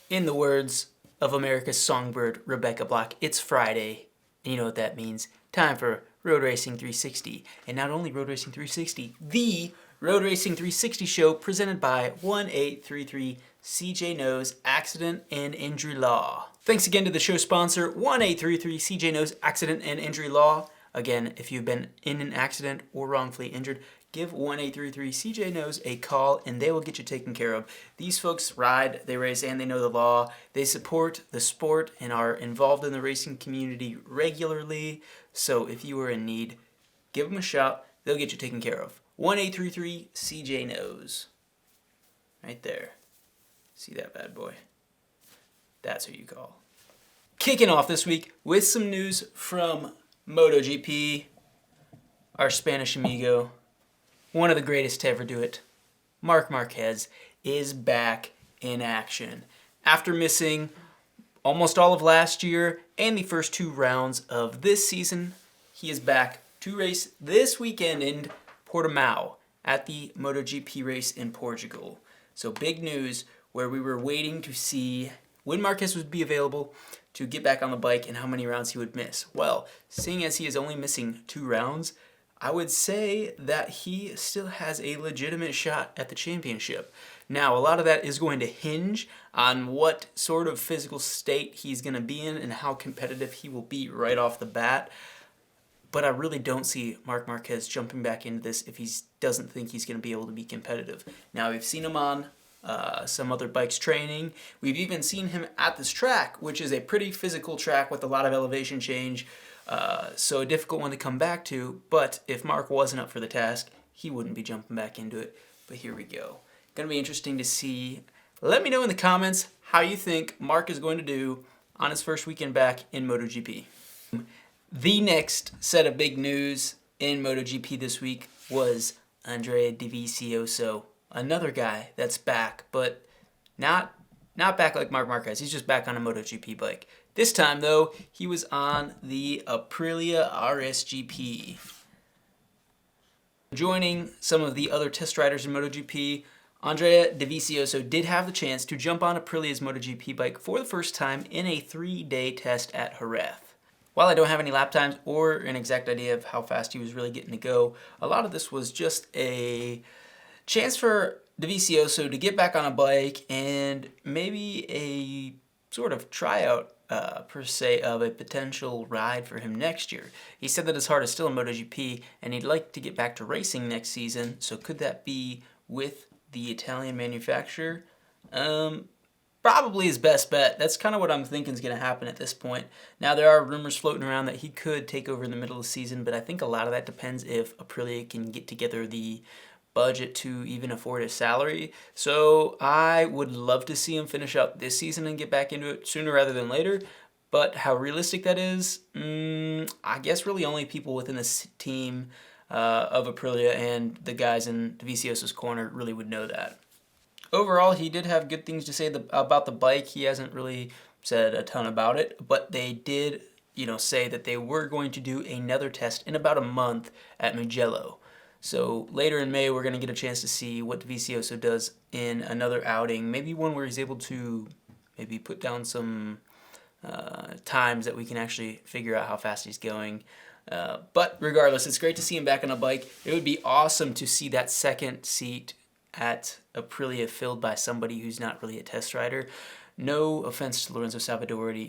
In the words of America's songbird, Rebecca Black, it's Friday, and you know what that means. Time for Road Racing 360. And not only Road Racing 360, the Road Racing 360 show presented by 1833 CJ Knows Accident and Injury Law. Thanks again to the show sponsor, 1833 CJ Knows Accident and Injury Law. Again, if you've been in an accident or wrongfully injured, give 1833 CJ Knows a call and they will get you taken care of. These folks ride, they race, and they know the law. They support the sport and are involved in the racing community regularly. So if you are in need, give them a shout. They'll get you taken care of. 1833 CJ Knows. Right there. See that bad boy? That's who you call. Kicking off this week with some news from MotoGP. Our Spanish amigo, one of the greatest to ever do it, Marc Marquez, is back in action. After missing almost all of last year and the first two rounds of this season, he is back to race this weekend in Portimao at the MotoGP race in Portugal. So big news where we were waiting to see when Marquez would be available to get back on the bike and how many rounds he would miss. Well, seeing as he is only missing 2 rounds, I would say that he still has a legitimate shot at the championship. Now, a lot of that is going to hinge on what sort of physical state he's going to be in and how competitive he will be right off the bat. But I really don't see Marc Marquez jumping back into this if he doesn't think he's going to be able to be competitive. Now, we've seen him on some other bikes training. We've even seen him at this track, which is a pretty physical track with a lot of elevation change. So a difficult one to come back to, but if Marc wasn't up for the task, he wouldn't be jumping back into it. But here we go. Gonna be interesting to see. Let me know in the comments how you think Marc is going to do on his first weekend back in MotoGP. The next set of big news in MotoGP this week was Andrea Dovizioso, another guy that's back, but not back like Marc Marquez. He's just back on a MotoGP bike. This time, though, he was on the Aprilia RSGP. Joining some of the other test riders in MotoGP, Andrea Dovizioso did have the chance to jump on Aprilia's MotoGP bike for the first time in a 3-day test at Jerez. While I don't have any lap times or an exact idea of how fast he was really getting to go, a lot of this was just a chance for Dovizioso to get back on a bike and maybe a sort of tryout per se of a potential ride for him next year. He said that his heart is still in MotoGP and he'd like to get back to racing next season, so could that be with the Italian manufacturer? Probably his best bet. That's kind of what I'm thinking is going to happen at this point. Now, there are rumors floating around that he could take over in the middle of the season, but I think a lot of that depends if Aprilia can get together the budget to even afford his salary. So I would love to see him finish up this season and get back into it sooner rather than later. But how realistic that is, I guess really only people within this team of Aprilia and the guys in Dovizioso's corner really would know that. Overall, he did have good things to say about the bike. He hasn't really said a ton about it, but they did, say that they were going to do another test in about a month at Mugello. So later in May, we're going to get a chance to see what Dovizioso does in another outing, maybe one where he's able to maybe put down some times that we can actually figure out how fast he's going. But regardless, it's great to see him back on a bike. It would be awesome to see that second seat at Aprilia filled by somebody who's not really a test rider. No offense to Lorenzo Savadori,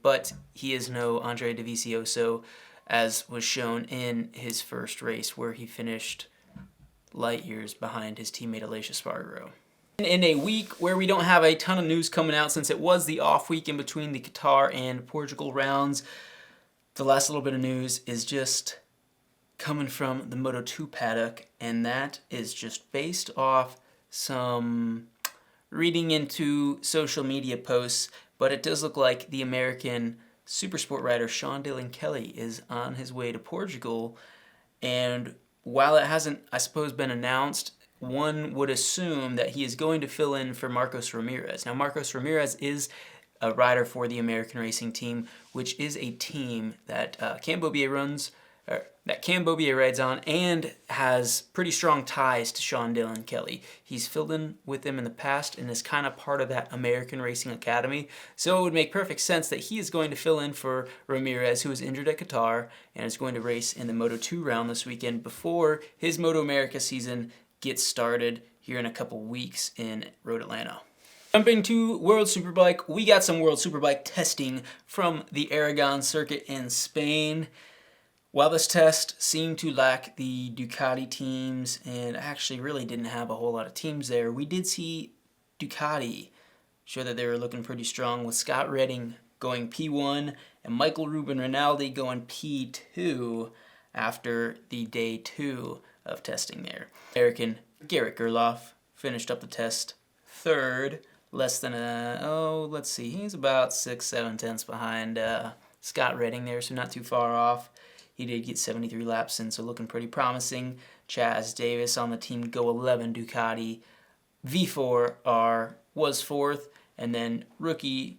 but he is no Andrea Dovizioso, as was shown in his first race where he finished light years behind his teammate Aleix Espargaro. In a week where we don't have a ton of news coming out since it was the off week in between the Qatar and Portugal rounds, the last little bit of news is just coming from the Moto2 paddock, and that is just based off some reading into social media posts, but it does look like the American Supersport rider Sean Dillon Kelly is on his way to Portugal, and while it hasn't, I suppose, been announced, one would assume that he is going to fill in for Marcos Ramirez. Now, Marcos Ramirez is a rider for the American Racing Team, which is a team that Cambobier runs that Cam Beaubier rides on and has pretty strong ties to Sean Dillon Kelly. He's filled in with him in the past and is kind of part of that American Racing Academy. So it would make perfect sense that he is going to fill in for Ramirez, who was injured at Qatar and is going to race in the Moto2 round this weekend before his MotoAmerica season gets started here in a couple weeks in Road Atlanta. Jumping to World Superbike, we got some World Superbike testing from the Aragon circuit in Spain. While this test seemed to lack the Ducati teams and actually really didn't have a whole lot of teams there, we did see Ducati show that they were looking pretty strong with Scott Redding going P1 and Michael Ruben Rinaldi going P2 after the day 2 of testing there. American Garrett Gerloff finished up the test third, less than he's about 6-7 tenths behind Scott Redding there, so not too far off. He did get 73 laps in, so looking pretty promising. Chaz Davis on the Team Go 11 Ducati V4R was fourth, and then rookie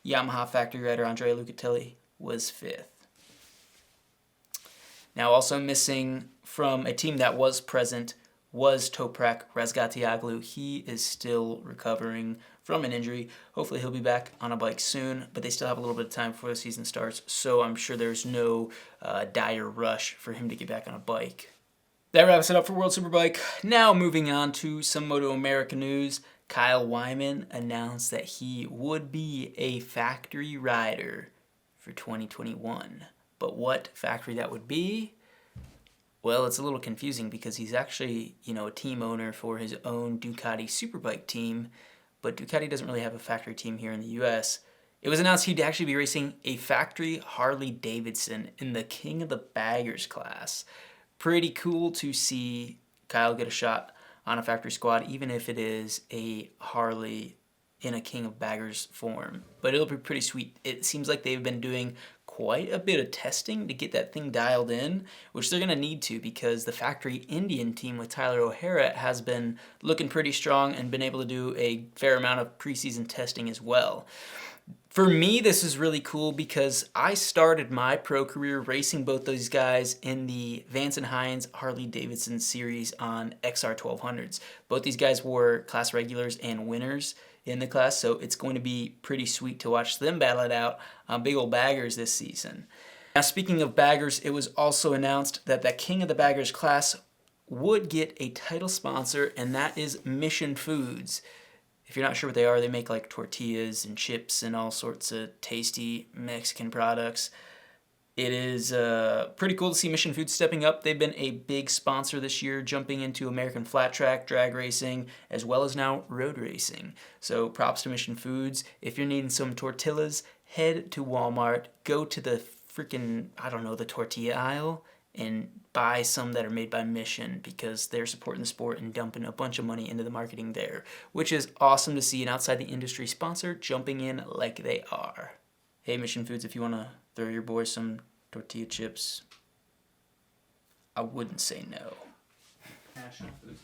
Yamaha factory rider Andrea Lucatelli was fifth. Now also missing from a team that was present was Toprak Razgatioglu. He is still recovering from an injury. Hopefully he'll be back on a bike soon, but they still have a little bit of time before the season starts, so I'm sure there's no dire rush for him to get back on a bike. That wraps it up for World Superbike. Now moving on to some MotoAmerica news. Kyle Wyman announced that he would be a factory rider for 2021. But what factory that would be? Well, it's a little confusing because he's actually, a team owner for his own Ducati Superbike team, but Ducati doesn't really have a factory team here in the U.S. It was announced he'd actually be racing a factory Harley Davidson in the King of the Baggers class. Pretty cool to see Kyle get a shot on a factory squad, even if it is a Harley in a King of Baggers form. But it'll be pretty sweet. It seems like they've been doing quite a bit of testing to get that thing dialed in, which they're going to need to because the factory Indian team with Tyler O'Hara has been looking pretty strong and been able to do a fair amount of preseason testing as well. For me, this is really cool because I started my pro career racing both those guys in the Vance and Hines Harley Davidson series on XR 1200s. Both these guys were class regulars and winners in the class, so it's going to be pretty sweet to watch them battle it out on big old baggers this season. Now, speaking of baggers, it was also announced that the King of the Baggers class would get a title sponsor, and that is Mission Foods. If you're not sure what they are, they make like tortillas and chips and all sorts of tasty Mexican products. It is pretty cool to see Mission Foods stepping up. They've been a big sponsor this year, jumping into American flat track, drag racing, as well as now road racing. So props to Mission Foods. If you're needing some tortillas, head to Walmart, go to the the tortilla aisle, and buy some that are made by Mission because they're supporting the sport and dumping a bunch of money into the marketing there, which is awesome to see an outside the industry sponsor jumping in like they are. Hey, Mission Foods, if you want to throw your boys some tortilla chips, I wouldn't say no. National Foods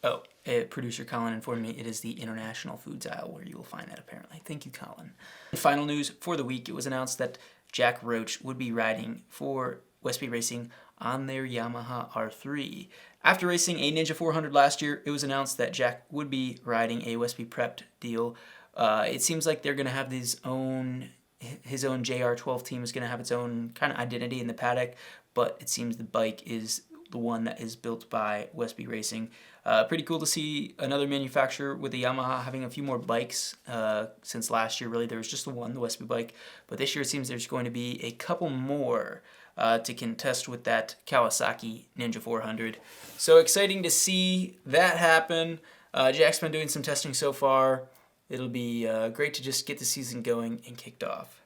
aisle. Producer Colin informed me it is the International Foods aisle where you will find that apparently. Thank you, Colin. Final news for the week, it was announced that Jack Roach would be riding for Westby Racing on their Yamaha R3. After racing a Ninja 400 last year, it was announced that Jack would be riding a Westby Prepped deal. It seems like they're going to have his own JR12 team is going to have its own kind of identity in the paddock, but it seems the bike is the one that is built by Westby Racing. Pretty cool to see another manufacturer with the Yamaha having a few more bikes since last year. Really, there was just the one, the Westby bike, but this year it seems there's going to be a couple more to contest with that Kawasaki Ninja 400. So exciting to see that happen. Jack's been doing some testing so far. It'll be great to just get the season going and kicked off.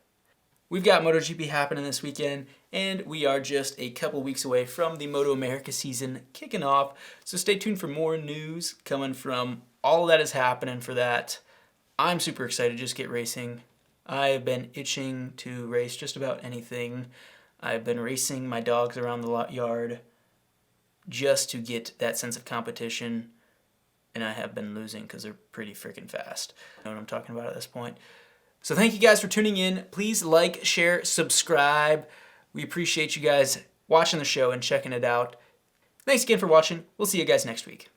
We've got MotoGP happening this weekend, and we are just a couple weeks away from the MotoAmerica season kicking off. So stay tuned for more news coming from all that is happening for that. I'm super excited to just get racing. I've been itching to race just about anything. I've been racing my dogs around the yard just to get that sense of competition, and I have been losing because they're pretty freaking fast. You know what I'm talking about at this point. So thank you guys for tuning in. Please like, share, subscribe. We appreciate you guys watching the show and checking it out. Thanks again for watching. We'll see you guys next week.